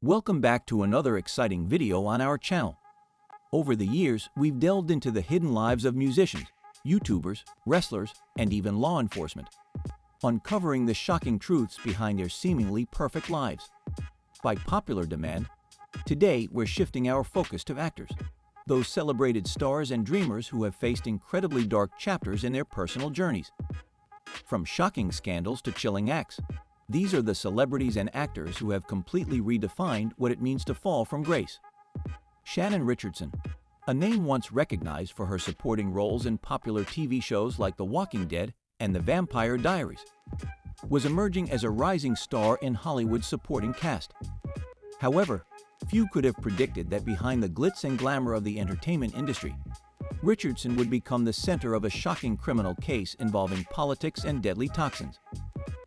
Welcome back to another exciting video on our channel. Over the years, we've delved into the hidden lives of musicians, YouTubers, wrestlers, and even law enforcement, uncovering the shocking truths behind their seemingly perfect lives. By popular demand, today we're shifting our focus to actors, those celebrated stars and dreamers who have faced incredibly dark chapters in their personal journeys. From shocking scandals to chilling acts, these are the celebrities and actors who have completely redefined what it means to fall from grace. Shannon Richardson, a name once recognized for her supporting roles in popular TV shows like The Walking Dead and The Vampire Diaries, was emerging as a rising star in Hollywood's supporting cast. However, few could have predicted that behind the glitz and glamour of the entertainment industry, Richardson would become the center of a shocking criminal case involving politics and deadly toxins.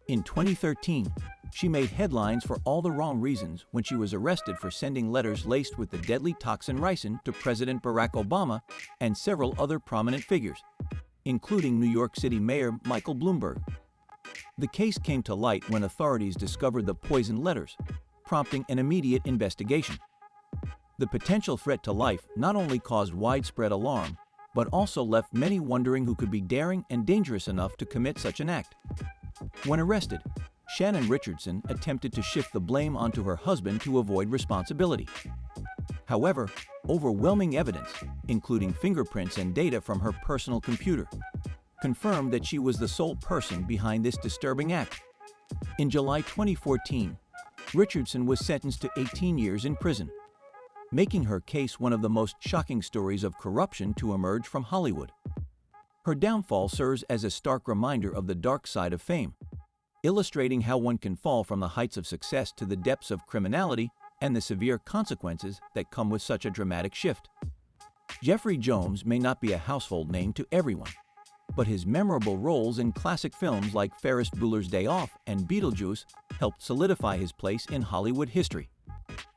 In 2013, she made headlines for all the wrong reasons when she was arrested for sending letters laced with the deadly toxin ricin to President Barack Obama and several other prominent figures, including New York City Mayor Michael Bloomberg. The case came to light when authorities discovered the poisoned letters, prompting an immediate investigation. The potential threat to life not only caused widespread alarm, but also left many wondering who could be daring and dangerous enough to commit such an act. When arrested, Shannon Richardson attempted to shift the blame onto her husband to avoid responsibility. However, overwhelming evidence, including fingerprints and data from her personal computer, confirmed that she was the sole person behind this disturbing act. In July 2014, Richardson was sentenced to 18 years in prison, making her case one of the most shocking stories of corruption to emerge from Hollywood. Her downfall serves as a stark reminder of the dark side of fame, illustrating how one can fall from the heights of success to the depths of criminality and the severe consequences that come with such a dramatic shift. Jeffrey Jones may not be a household name to everyone, but his memorable roles in classic films like Ferris Bueller's Day Off and Beetlejuice helped solidify his place in Hollywood history.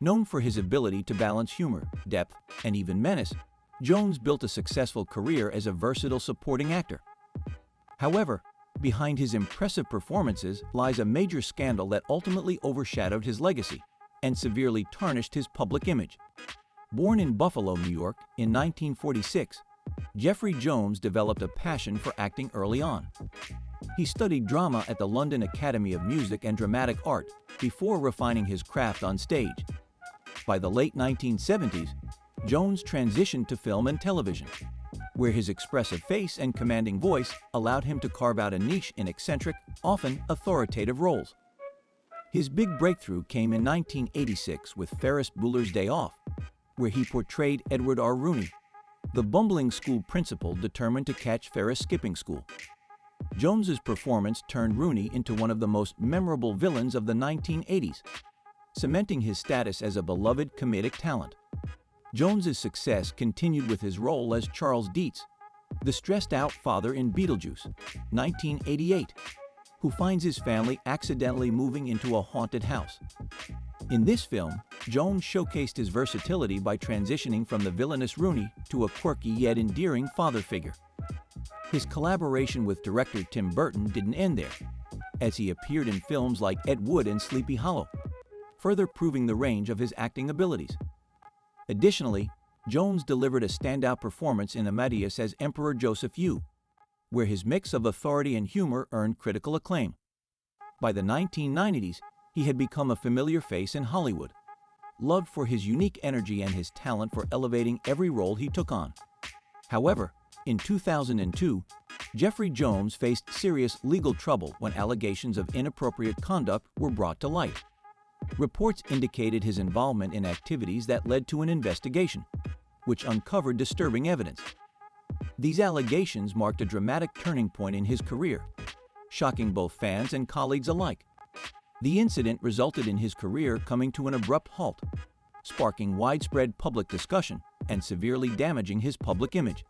Known for his ability to balance humor, depth, and even menace, Jones built a successful career as a versatile supporting actor. However, behind his impressive performances lies a major scandal that ultimately overshadowed his legacy and severely tarnished his public image. Born in Buffalo, New York, in 1946, Jeffrey Jones developed a passion for acting early on. He studied drama at the London Academy of Music and Dramatic Art before refining his craft on stage. By the late 1970s, Jones transitioned to film and television, where his expressive face and commanding voice allowed him to carve out a niche in eccentric, often authoritative roles. His big breakthrough came in 1986 with Ferris Bueller's Day Off, where he portrayed Edward R. Rooney, the bumbling school principal determined to catch Ferris skipping school. Jones's performance turned Rooney into one of the most memorable villains of the 1980s, cementing his status as a beloved comedic talent. Jones's success continued with his role as Charles Dietz, the stressed-out father in Beetlejuice, 1988, who finds his family accidentally moving into a haunted house. In this film, Jones showcased his versatility by transitioning from the villainous Rooney to a quirky yet endearing father figure. His collaboration with director Tim Burton didn't end there, as he appeared in films like Ed Wood and Sleepy Hollow, further proving the range of his acting abilities. Additionally, Jones delivered a standout performance in Amadeus as Emperor Joseph Yu, where his mix of authority and humor earned critical acclaim. By the 1990s, he had become a familiar face in Hollywood, loved for his unique energy and his talent for elevating every role he took on. However, in 2002, Jeffrey Jones faced serious legal trouble when allegations of inappropriate conduct were brought to light. Reports indicated his involvement in activities that led to an investigation, which uncovered disturbing evidence. These allegations marked a dramatic turning point in his career, shocking both fans and colleagues alike. The incident resulted in his career coming to an abrupt halt, sparking widespread public discussion and severely damaging his public image.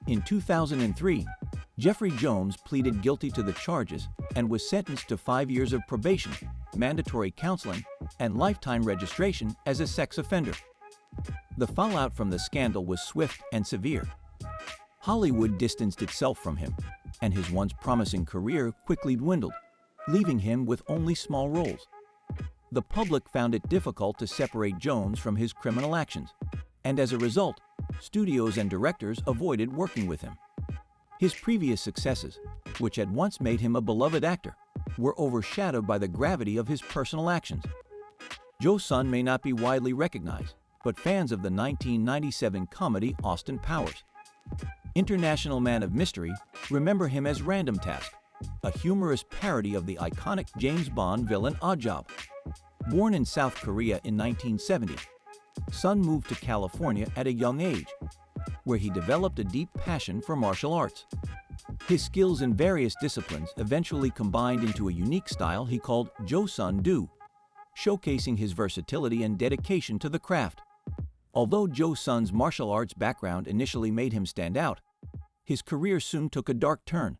In 2003, Jeffrey Jones pleaded guilty to the charges and was sentenced to 5 years of probation, mandatory counseling, and lifetime registration as a sex offender. The fallout from the scandal was swift and severe. Hollywood distanced itself from him, and his once promising career quickly dwindled, leaving him with only small roles. The public found it difficult to separate Jones from his criminal actions, and as a result, studios and directors avoided working with him. His previous successes, which had once made him a beloved actor, were overshadowed by the gravity of his personal actions. Jo-sun may not be widely recognized, but fans of the 1997 comedy Austin Powers, International Man of Mystery, remember him as Random Task, a humorous parody of the iconic James Bond villain Oddjob. Born in South Korea in 1970, Sun moved to California at a young age, where he developed a deep passion for martial arts. His skills in various disciplines eventually combined into a unique style he called Jo-sun-do, showcasing his versatility and dedication to the craft. Although Jo-sun's martial arts background initially made him stand out, his career soon took a dark turn,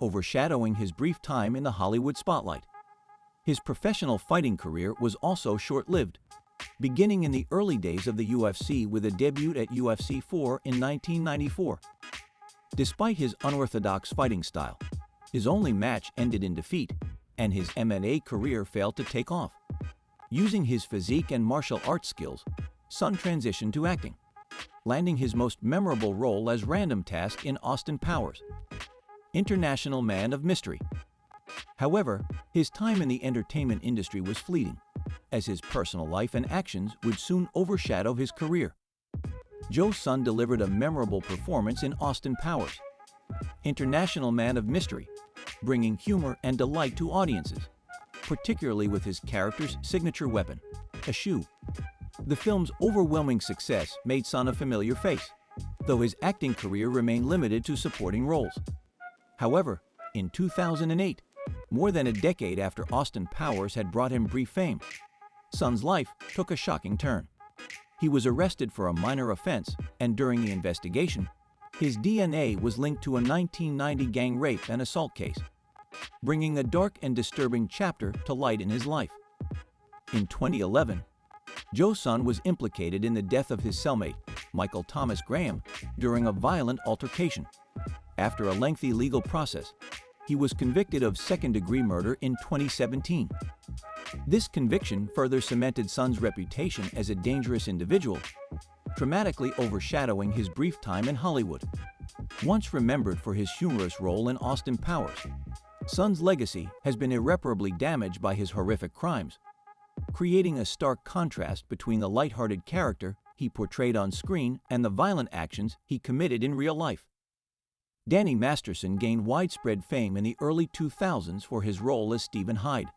overshadowing his brief time in the Hollywood spotlight. His professional fighting career was also short-lived, beginning in the early days of the UFC with a debut at UFC 4 in 1994. Despite his unorthodox fighting style, his only match ended in defeat, and his MMA career failed to take off. Using his physique and martial arts skills, Sun transitioned to acting, landing his most memorable role as Random Task in Austin Powers, International Man of Mystery. However, his time in the entertainment industry was fleeting, as his personal life and actions would soon overshadow his career. Jo-sun delivered a memorable performance in Austin Powers, International Man of Mystery, bringing humor and delight to audiences, particularly with his character's signature weapon, a shoe. The film's overwhelming success made Sun a familiar face, though his acting career remained limited to supporting roles. However, in 2008, more than a decade after Austin Powers had brought him brief fame, Sun's life took a shocking turn. He was arrested for a minor offense, and during the investigation, his DNA was linked to a 1990 gang rape and assault case, bringing a dark and disturbing chapter to light in his life. In 2011, Jo-sun was implicated in the death of his cellmate, Michael Thomas Graham, during a violent altercation. After a lengthy legal process, he was convicted of second-degree murder in 2017. This conviction further cemented Sun's reputation as a dangerous individual, dramatically overshadowing his brief time in Hollywood. Once remembered for his humorous role in Austin Powers, Sun's legacy has been irreparably damaged by his horrific crimes, creating a stark contrast between the lighthearted character he portrayed on screen and the violent actions he committed in real life. Danny Masterson gained widespread fame in the early 2000s for his role as Stephen Hyde,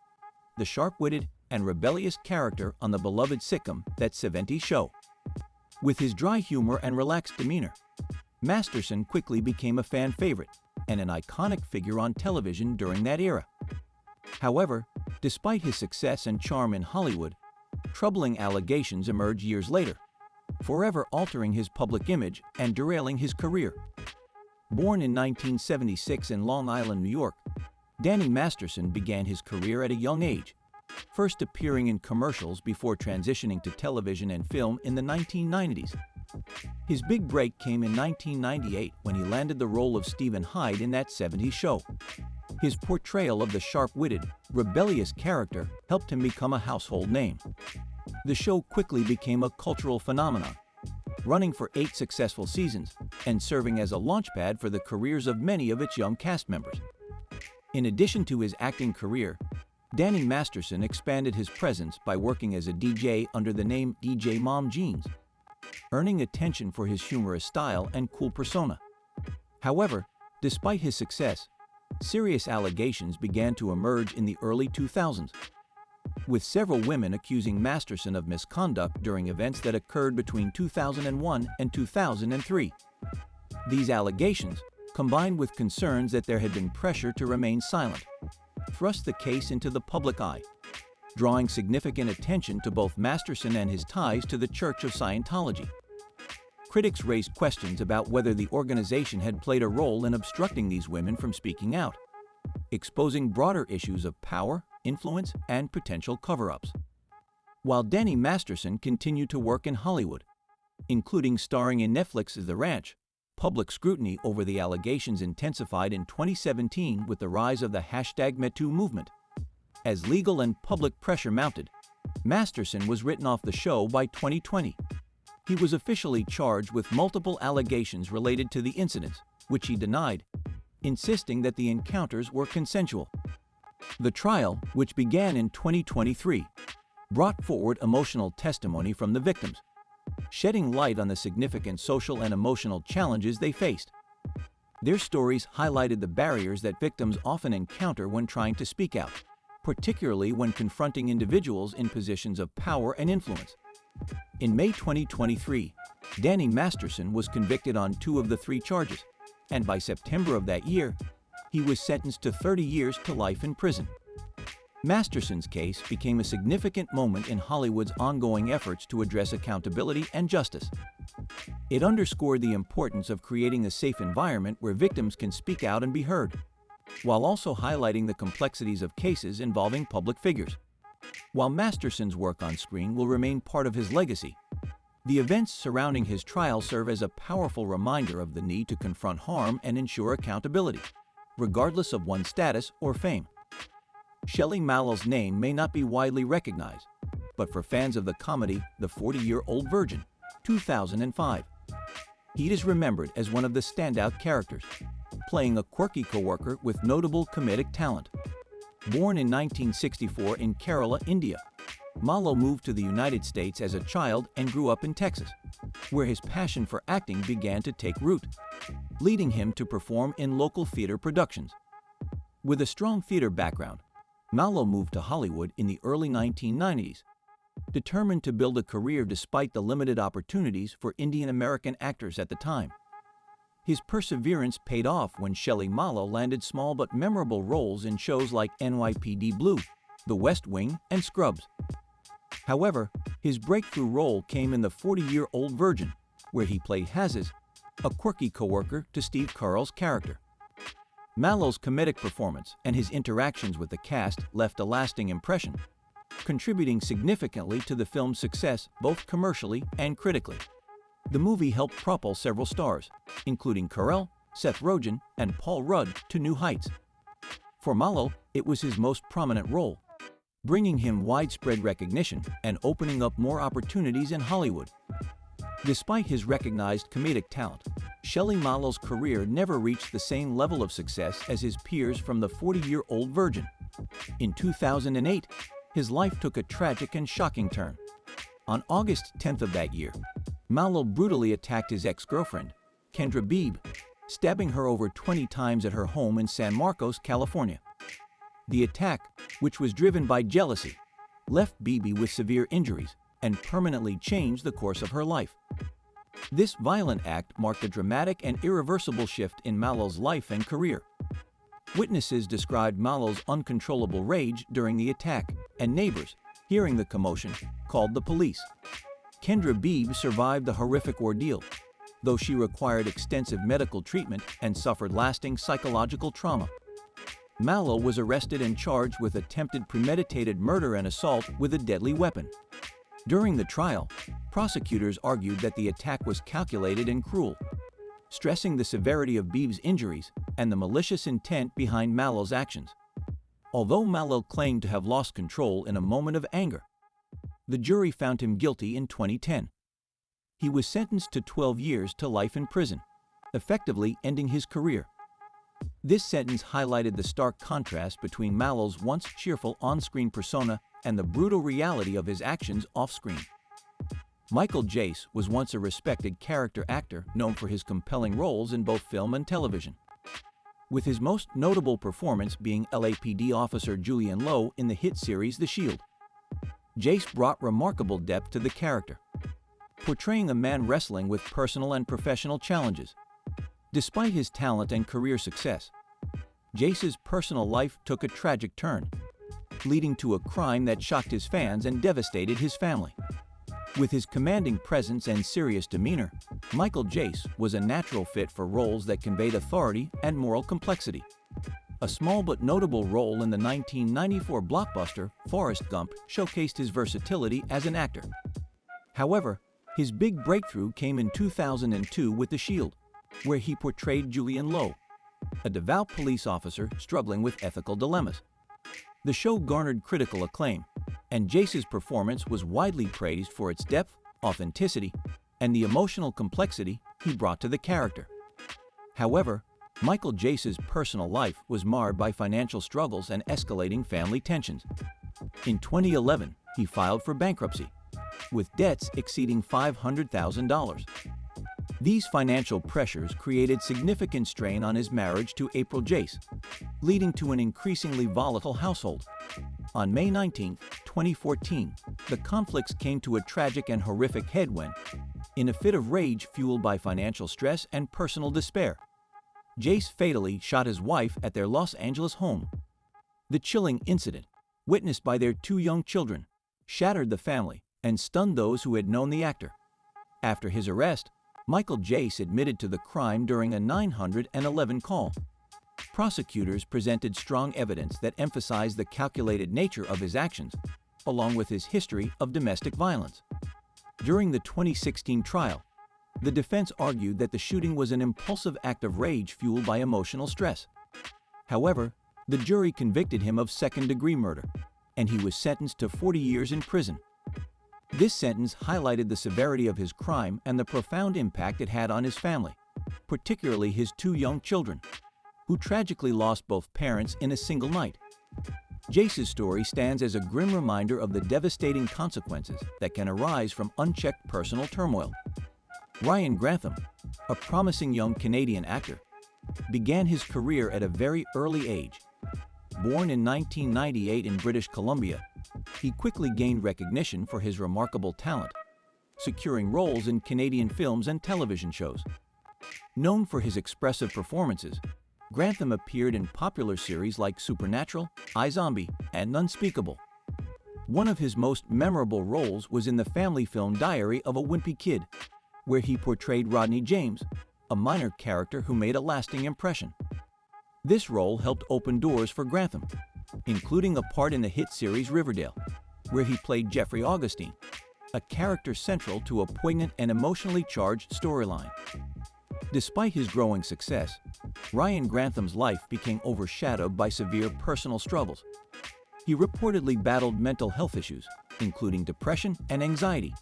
the sharp-witted and rebellious character on the beloved sitcom That 70s Show. With his dry humor and relaxed demeanor, Masterson quickly became a fan favorite and an iconic figure on television during that era. However, despite his success and charm in Hollywood, troubling allegations emerged years later, forever altering his public image and derailing his career. Born in 1976 in Long Island, New York, Danny Masterson began his career at a young age, first appearing in commercials before transitioning to television and film in the 1990s. His big break came in 1998 when he landed the role of Stephen Hyde in That 70s Show. His portrayal of the sharp-witted, rebellious character helped him become a household name. The show quickly became a cultural phenomenon, running for 8 successful seasons and serving as a launchpad for the careers of many of its young cast members. In addition to his acting career, Danny Masterson expanded his presence by working as a DJ under the name DJ Mom Jeans, earning attention for his humorous style and cool persona. However, despite his success, serious allegations began to emerge in the early 2000s, with several women accusing Masterson of misconduct during events that occurred between 2001 and 2003. These allegations, combined with concerns that there had been pressure to remain silent, thrust the case into the public eye, drawing significant attention to both Masterson and his ties to the Church of Scientology. Critics raised questions about whether the organization had played a role in obstructing these women from speaking out, exposing broader issues of power, influence, and potential cover-ups. While Danny Masterson continued to work in Hollywood, including starring in Netflix's The Ranch, public scrutiny over the allegations intensified in 2017 with the rise of the #MeToo movement. As legal and public pressure mounted, Masterson was written off the show by 2020. He was officially charged with multiple allegations related to the incidents, which he denied, insisting that the encounters were consensual. The trial, which began in 2023, brought forward emotional testimony from the victims, shedding light on the significant social and emotional challenges they faced. Their stories highlighted the barriers that victims often encounter when trying to speak out, particularly when confronting individuals in positions of power and influence. In May 2023, Danny Masterson was convicted on 2 of the 3 charges, and by September of that year, he was sentenced to 30 years to life in prison. Masterson's case became a significant moment in Hollywood's ongoing efforts to address accountability and justice. It underscored the importance of creating a safe environment where victims can speak out and be heard, while also highlighting the complexities of cases involving public figures. While Masterson's work on screen will remain part of his legacy, the events surrounding his trial serve as a powerful reminder of the need to confront harm and ensure accountability, regardless of one's status or fame. Shelley Malil's name may not be widely recognized, but for fans of the comedy The 40-Year-Old Virgin, 2005, he is remembered as one of the standout characters, playing a quirky coworker with notable comedic talent. Born in 1964 in Kerala, India, Malil moved to the United States as a child and grew up in Texas, where his passion for acting began to take root, leading him to perform in local theater productions. With a strong theater background, Malil moved to Hollywood in the early 1990s, determined to build a career despite the limited opportunities for Indian American actors at the time. His perseverance paid off when Shelley Malil landed small but memorable roles in shows like NYPD Blue, The West Wing, and Scrubs. However, his breakthrough role came in The 40-Year-Old Virgin, where he played Hazes, a quirky coworker to Steve Carell's character. Malil's comedic performance and his interactions with the cast left a lasting impression, contributing significantly to the film's success both commercially and critically. The movie helped propel several stars, including Carell, Seth Rogen, and Paul Rudd, to new heights. For Malil, it was his most prominent role, bringing him widespread recognition and opening up more opportunities in Hollywood. Despite his recognized comedic talent, Shelley Malil's career never reached the same level of success as his peers from The 40-Year-Old Virgin. In 2008, his life took a tragic and shocking turn. On August 10th of that year, Malil brutally attacked his ex-girlfriend, Kendra Beebe, stabbing her over 20 times at her home in San Marcos, California. The attack, which was driven by jealousy, left Beebe with severe injuries and permanently changed the course of her life. This violent act marked a dramatic and irreversible shift in Malil's life and career. Witnesses described Malil's uncontrollable rage during the attack, and neighbors, hearing the commotion, called the police. Kendra Beebe survived the horrific ordeal, though she required extensive medical treatment and suffered lasting psychological trauma. Malil was arrested and charged with attempted premeditated murder and assault with a deadly weapon. During the trial, prosecutors argued that the attack was calculated and cruel, stressing the severity of Beebe's injuries and the malicious intent behind Malil's actions. Although Malil claimed to have lost control in a moment of anger, the jury found him guilty in 2010. He was sentenced to 12 years to life in prison, effectively ending his career. This sentence highlighted the stark contrast between Malil's once cheerful on-screen persona and the brutal reality of his actions off-screen. Michael Jace was once a respected character actor known for his compelling roles in both film and television, with his most notable performance being LAPD officer Julian Lowe in the hit series The Shield. Jace brought remarkable depth to the character, portraying a man wrestling with personal and professional challenges. Despite his talent and career success, Jace's personal life took a tragic turn, leading to a crime that shocked his fans and devastated his family. With his commanding presence and serious demeanor, Michael Jace was a natural fit for roles that conveyed authority and moral complexity. A small but notable role in the 1994 blockbuster Forrest Gump showcased his versatility as an actor. However, his big breakthrough came in 2002 with The Shield, where he portrayed Julian Lowe, a devout police officer struggling with ethical dilemmas. The show garnered critical acclaim, and Jace's performance was widely praised for its depth, authenticity, and the emotional complexity he brought to the character. However, Michael Jace's personal life was marred by financial struggles and escalating family tensions. In 2011, he filed for bankruptcy, with debts exceeding $500,000. These financial pressures created significant strain on his marriage to April Jace, leading to an increasingly volatile household. On May 19, 2014, the conflicts came to a tragic and horrific head when, in a fit of rage fueled by financial stress and personal despair, Jace fatally shot his wife at their Los Angeles home. The chilling incident, witnessed by their two young children, shattered the family and stunned those who had known the actor. After his arrest, Michael Jace admitted to the crime during a 911 call. Prosecutors presented strong evidence that emphasized the calculated nature of his actions, along with his history of domestic violence. During the 2016 trial, the defense argued that the shooting was an impulsive act of rage fueled by emotional stress. However, the jury convicted him of second-degree murder, and he was sentenced to 40 years in prison. This sentence highlighted the severity of his crime and the profound impact it had on his family, particularly his two young children, who tragically lost both parents in a single night. Jace's story stands as a grim reminder of the devastating consequences that can arise from unchecked personal turmoil. Ryan Grantham, a promising young Canadian actor, began his career at a very early age. Born in 1998 in British Columbia, he quickly gained recognition for his remarkable talent, securing roles in Canadian films and television shows. Known for his expressive performances, Grantham appeared in popular series like Supernatural, iZombie, and Unspeakable. One of his most memorable roles was in the family film Diary of a Wimpy Kid, where he portrayed Rodney James, a minor character who made a lasting impression. This role helped open doors for Grantham, including a part in the hit series Riverdale, where he played Jeffrey Augustine, a character central to a poignant and emotionally charged storyline. Despite his growing success, Ryan Grantham's life became overshadowed by severe personal struggles. He reportedly battled mental health issues, including depression and anxiety,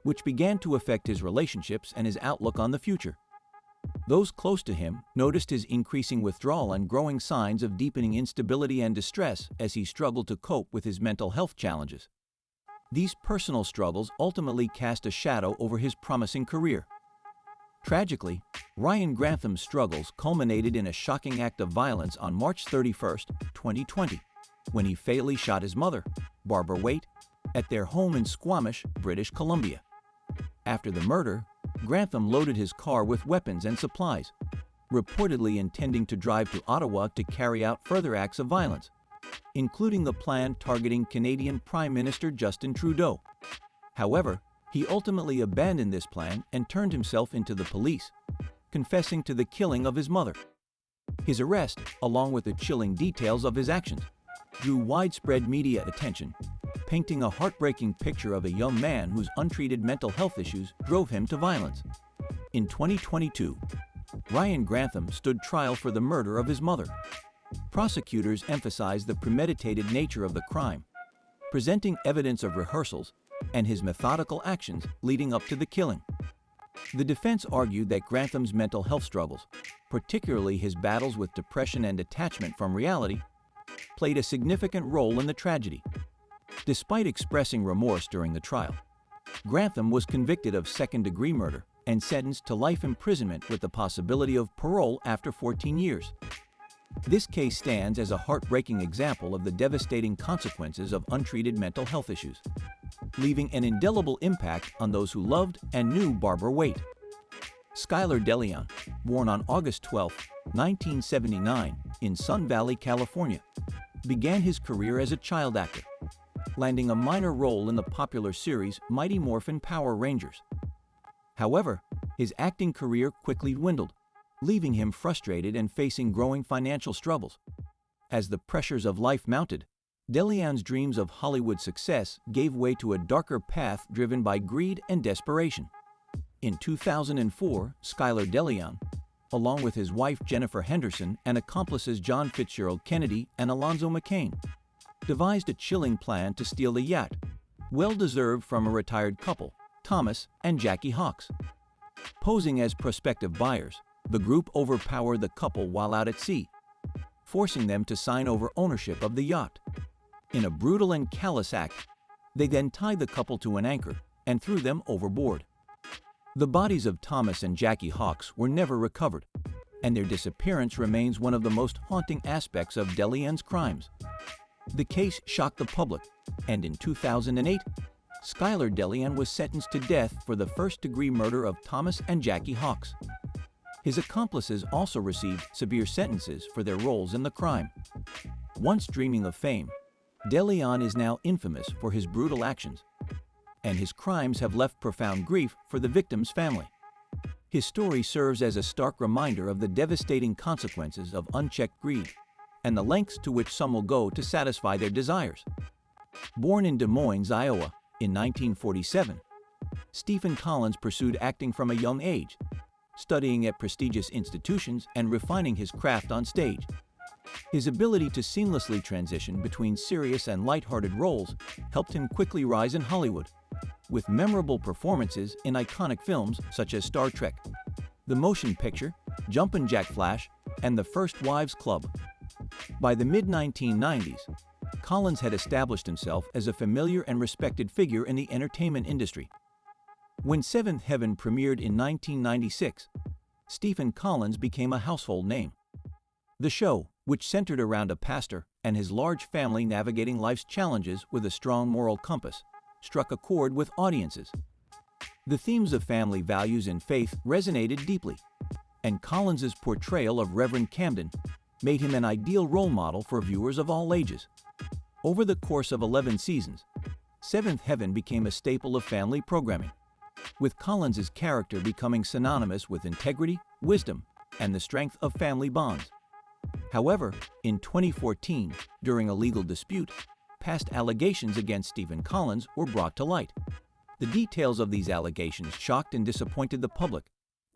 which began to affect his relationships and his outlook on the future. Those close to him noticed his increasing withdrawal and growing signs of deepening instability and distress as he struggled to cope with his mental health challenges. These personal struggles ultimately cast a shadow over his promising career. Tragically, Ryan Grantham's struggles culminated in a shocking act of violence on March 31, 2020, when he fatally shot his mother, Barbara Waite, at their home in Squamish, British Columbia. After the murder, Grantham loaded his car with weapons and supplies, reportedly intending to drive to Ottawa to carry out further acts of violence, including the plan targeting Canadian Prime Minister Justin Trudeau. However, he ultimately abandoned this plan and turned himself into the police, confessing to the killing of his mother. His arrest, along with the chilling details of his actions, drew widespread media attention, painting a heartbreaking picture of a young man whose untreated mental health issues drove him to violence. In 2022, Ryan Grantham stood trial for the murder of his mother. Prosecutors emphasized the premeditated nature of the crime, presenting evidence of rehearsals and his methodical actions leading up to the killing. The defense argued that Grantham's mental health struggles, particularly his battles with depression and detachment from reality, played a significant role in the tragedy. Despite expressing remorse during the trial, Grantham was convicted of second-degree murder and sentenced to life imprisonment with the possibility of parole after 14 years. This case stands as a heartbreaking example of the devastating consequences of untreated mental health issues, leaving an indelible impact on those who loved and knew Barbara Waite. Skyler Deleon, born on August 12, 1979, in Sun Valley, California, began his career as a child actor, landing a minor role in the popular series Mighty Morphin Power Rangers. However, his acting career quickly dwindled, leaving him frustrated and facing growing financial struggles. As the pressures of life mounted, Deleon's dreams of Hollywood success gave way to a darker path driven by greed and desperation. In 2004, Skyler Deleon, along with his wife Jennifer Henderson and accomplices John Fitzgerald Kennedy and Alonzo McCain, devised a chilling plan to steal the yacht, well-deserved from a retired couple, Thomas and Jackie Hawks. Posing as prospective buyers, the group overpowered the couple while out at sea, forcing them to sign over ownership of the yacht. In a brutal and callous act, they then tied the couple to an anchor and threw them overboard. The bodies of Thomas and Jackie Hawks were never recovered, and their disappearance remains one of the most haunting aspects of Deleon's crimes. The case shocked the public, and in 2008, Skyler Deleon was sentenced to death for the first-degree murder of Thomas and Jackie Hawks. His accomplices also received severe sentences for their roles in the crime. Once dreaming of fame, Deleon is now infamous for his brutal actions, and his crimes have left profound grief for the victim's family. His story serves as a stark reminder of the devastating consequences of unchecked greed and the lengths to which some will go to satisfy their desires. Born in Des Moines, Iowa, in 1947, Stephen Collins pursued acting from a young age, studying at prestigious institutions and refining his craft on stage. His ability to seamlessly transition between serious and lighthearted roles helped him quickly rise in Hollywood, with memorable performances in iconic films such as Star Trek, the motion picture, Jumpin' Jack Flash, and The First Wives Club. By the mid-1990s, Collins had established himself as a familiar and respected figure in the entertainment industry. When Seventh Heaven premiered in 1996, Stephen Collins became a household name. The show, which centered around a pastor and his large family navigating life's challenges with a strong moral compass, struck a chord with audiences. The themes of family values and faith resonated deeply, and Collins's portrayal of Reverend Camden made him an ideal role model for viewers of all ages. Over the course of 11 seasons, Seventh Heaven became a staple of family programming, with Collins's character becoming synonymous with integrity, wisdom, and the strength of family bonds. However, in 2014, during a legal dispute, past allegations against Stephen Collins were brought to light. The details of these allegations shocked and disappointed the public,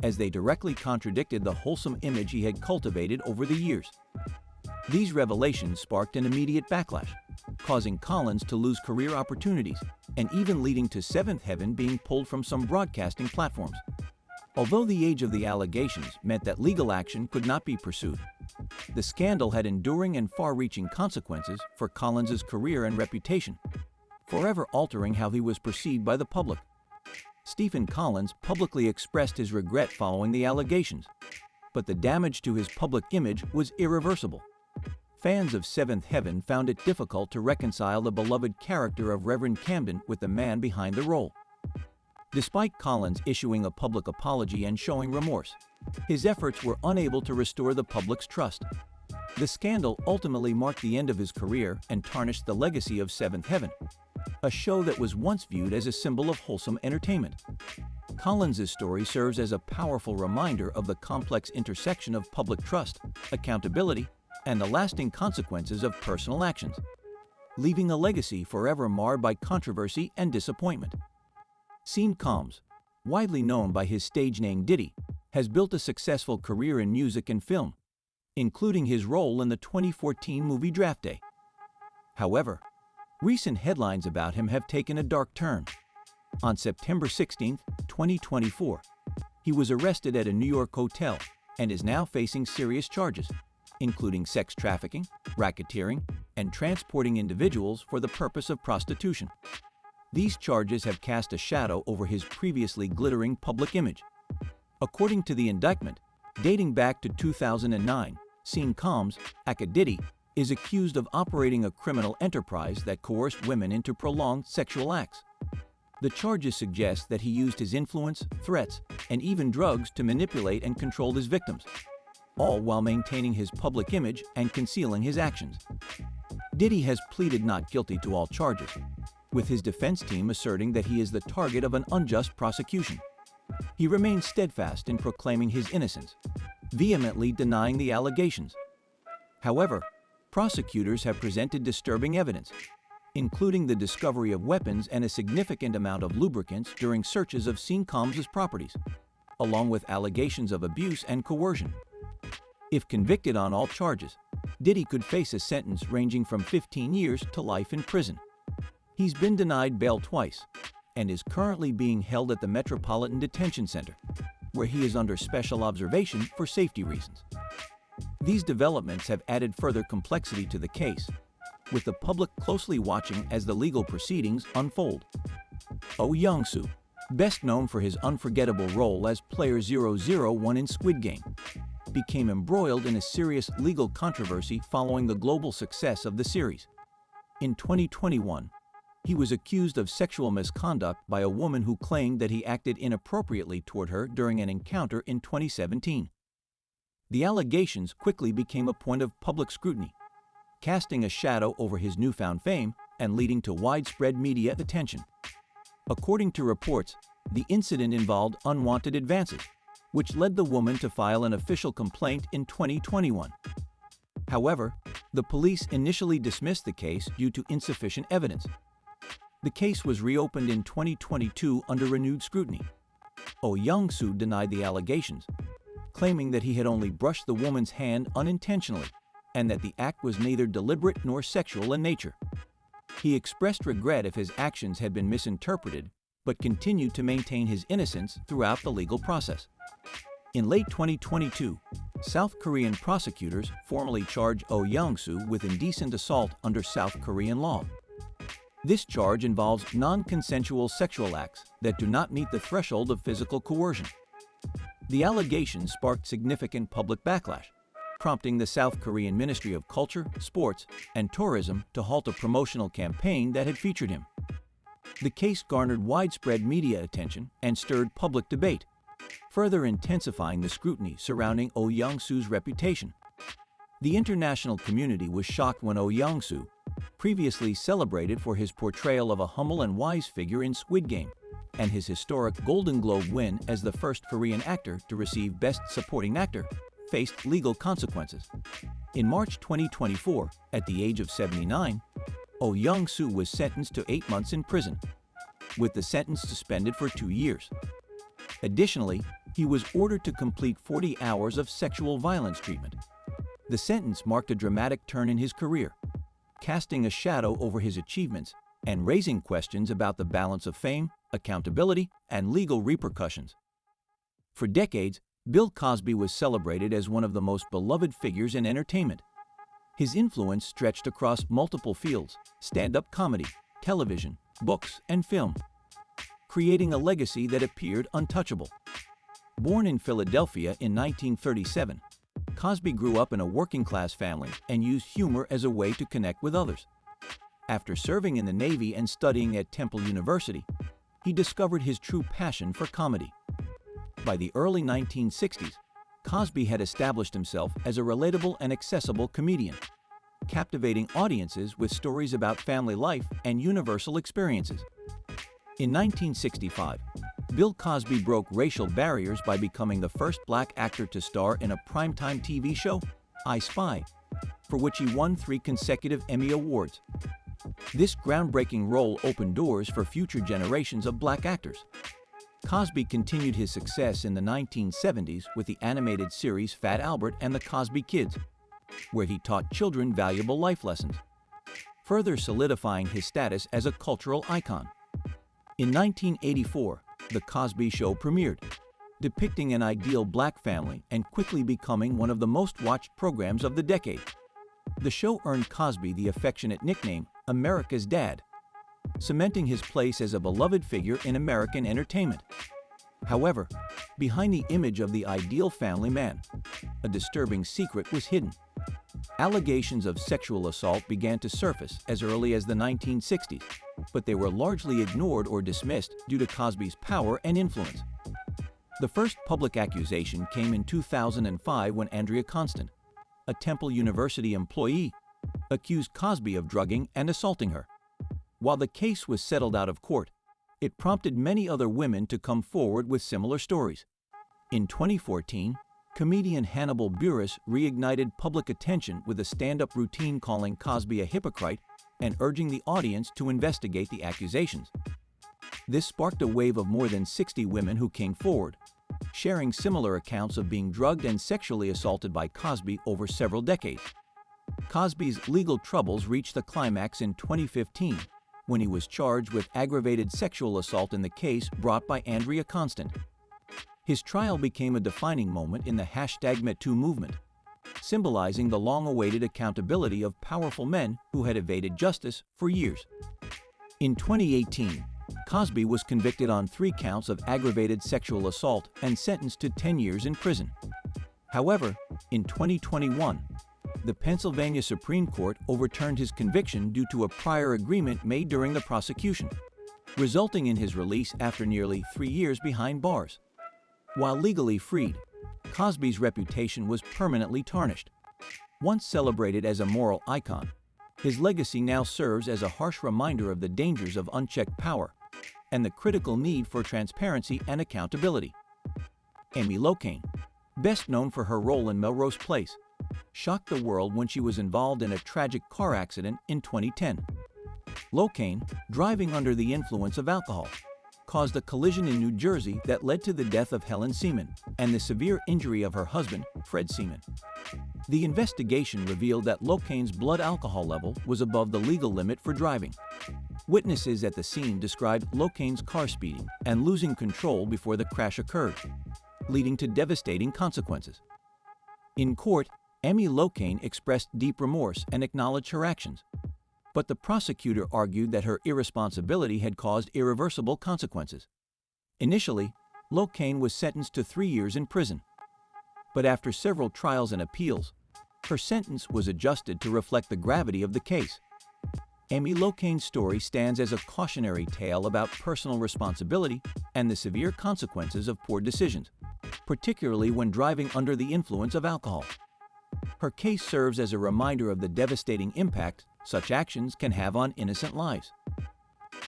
as they directly contradicted the wholesome image he had cultivated over the years. These revelations sparked an immediate backlash, causing Collins to lose career opportunities and even leading to Seventh Heaven being pulled from some broadcasting platforms. Although the age of the allegations meant that legal action could not be pursued, the scandal had enduring and far-reaching consequences for Collins's career and reputation, forever altering how he was perceived by the public. Stephen Collins publicly expressed his regret following the allegations, but the damage to his public image was irreversible. Fans of Seventh Heaven found it difficult to reconcile the beloved character of Reverend Camden with the man behind the role. Despite Collins issuing a public apology and showing remorse, his efforts were unable to restore the public's trust. The scandal ultimately marked the end of his career and tarnished the legacy of Seventh Heaven, a show that was once viewed as a symbol of wholesome entertainment. Collins's story serves as a powerful reminder of the complex intersection of public trust, accountability, and the lasting consequences of personal actions, leaving a legacy forever marred by controversy and disappointment. Sean Combs, widely known by his stage name Diddy, has built a successful career in music and film, including his role in the 2014 movie Draft Day. However, recent headlines about him have taken a dark turn. On September 16, 2024, he was arrested at a New York hotel and is now facing serious charges, including sex trafficking, racketeering, and transporting individuals for the purpose of prostitution. These charges have cast a shadow over his previously glittering public image. According to the indictment, dating back to 2009, Sean Combs, aka Diddy, is accused of operating a criminal enterprise that coerced women into prolonged sexual acts. The charges suggest that he used his influence, threats, and even drugs to manipulate and control his victims, all while maintaining his public image and concealing his actions. Diddy has pleaded not guilty to all charges, with his defense team asserting that he is the target of an unjust prosecution. He remains steadfast in proclaiming his innocence, vehemently denying the allegations. However, prosecutors have presented disturbing evidence, including the discovery of weapons and a significant amount of lubricants during searches of Sean Combs' properties, along with allegations of abuse and coercion. If convicted on all charges, Diddy could face a sentence ranging from 15 years to life in prison. He's been denied bail twice and is currently being held at the Metropolitan Detention Center, where he is under special observation for safety reasons. These developments have added further complexity to the case, with the public closely watching as the legal proceedings unfold. Yeong-su, best known for his unforgettable role as Player 001 in Squid Game, became embroiled in a serious legal controversy following the global success of the series. In 2021, he was accused of sexual misconduct by a woman who claimed that he acted inappropriately toward her during an encounter in 2017. The allegations quickly became a point of public scrutiny, casting a shadow over his newfound fame and leading to widespread media attention. According to reports, the incident involved unwanted advances, which led the woman to file an official complaint in 2021. However, the police initially dismissed the case due to insufficient evidence. The case was reopened in 2022 under renewed scrutiny. Yeong-su denied the allegations, claiming that he had only brushed the woman's hand unintentionally and that the act was neither deliberate nor sexual in nature. He expressed regret if his actions had been misinterpreted, but continued to maintain his innocence throughout the legal process. In late 2022, South Korean prosecutors formally charged Yeong-su with indecent assault under South Korean law. This charge involves non-consensual sexual acts that do not meet the threshold of physical coercion. The allegations sparked significant public backlash, prompting the South Korean Ministry of Culture, Sports, and Tourism to halt a promotional campaign that had featured him. The case garnered widespread media attention and stirred public debate, further intensifying the scrutiny surrounding Yeong-su's reputation. The international community was shocked when Yeong-su, previously celebrated for his portrayal of a humble and wise figure in Squid Game, and his historic Golden Globe win as the first Korean actor to receive Best Supporting Actor, faced legal consequences. In March 2024, at the age of 79, Yeong-su was sentenced to 8 months in prison, with the sentence suspended for 2 years. Additionally, he was ordered to complete 40 hours of sexual violence treatment. The sentence marked a dramatic turn in his career, casting a shadow over his achievements and raising questions about the balance of fame, accountability, and legal repercussions. For decades, Bill Cosby was celebrated as one of the most beloved figures in entertainment. His influence stretched across multiple fields: stand-up comedy, television, books, and film, creating a legacy that appeared untouchable. Born in Philadelphia in 1937, Cosby grew up in a working-class family and used humor as a way to connect with others. After serving in the Navy and studying at Temple University, he discovered his true passion for comedy. By the early 1960s, Cosby had established himself as a relatable and accessible comedian, captivating audiences with stories about family life and universal experiences. In 1965, Bill Cosby broke racial barriers by becoming the first black actor to star in a primetime TV show, I Spy, for which he won 3 consecutive Emmy Awards. This groundbreaking role opened doors for future generations of black actors. Cosby continued his success in the 1970s with the animated series Fat Albert and the Cosby Kids, where he taught children valuable life lessons, further solidifying his status as a cultural icon. In 1984, The Cosby Show premiered, depicting an ideal black family and quickly becoming one of the most watched programs of the decade. The show earned Cosby the affectionate nickname America's Dad, cementing his place as a beloved figure in American entertainment. However, behind the image of the ideal family man, a disturbing secret was hidden. Allegations of sexual assault began to surface as early as the 1960s, but they were largely ignored or dismissed due to Cosby's power and influence. The first public accusation came in 2005 when Andrea Constant, a Temple University employee, accused Cosby of drugging and assaulting her. While the case was settled out of court, it prompted many other women to come forward with similar stories. In 2014, comedian Hannibal Buress reignited public attention with a stand-up routine calling Cosby a hypocrite and urging the audience to investigate the accusations. This sparked a wave of more than 60 women who came forward, sharing similar accounts of being drugged and sexually assaulted by Cosby over several decades. Cosby's legal troubles reached the climax in 2015 when he was charged with aggravated sexual assault in the case brought by Andrea Constant. His trial became a defining moment in the #MeToo movement, symbolizing the long-awaited accountability of powerful men who had evaded justice for years. In 2018, Cosby was convicted on 3 counts of aggravated sexual assault and sentenced to 10 years in prison. However, in 2021, the Pennsylvania Supreme Court overturned his conviction due to a prior agreement made during the prosecution, resulting in his release after nearly 3 years behind bars. While legally freed, Cosby's reputation was permanently tarnished. Once celebrated as a moral icon, his legacy now serves as a harsh reminder of the dangers of unchecked power and the critical need for transparency and accountability. Amy Locane, best known for her role in Melrose Place, shocked the world when she was involved in a tragic car accident in 2010. Locane, driving under the influence of alcohol, caused a collision in New Jersey that led to the death of Helen Seaman and the severe injury of her husband, Fred Seaman. The investigation revealed that Locane's blood alcohol level was above the legal limit for driving. Witnesses at the scene described Locane's car speeding and losing control before the crash occurred, leading to devastating consequences. In court, Amy Locane expressed deep remorse and acknowledged her actions, but the prosecutor argued that her irresponsibility had caused irreversible consequences. Initially, Locane was sentenced to 3 years in prison, but after several trials and appeals, her sentence was adjusted to reflect the gravity of the case. Amy Locane's story stands as a cautionary tale about personal responsibility and the severe consequences of poor decisions, particularly when driving under the influence of alcohol. Her case serves as a reminder of the devastating impact such actions can have on innocent lives.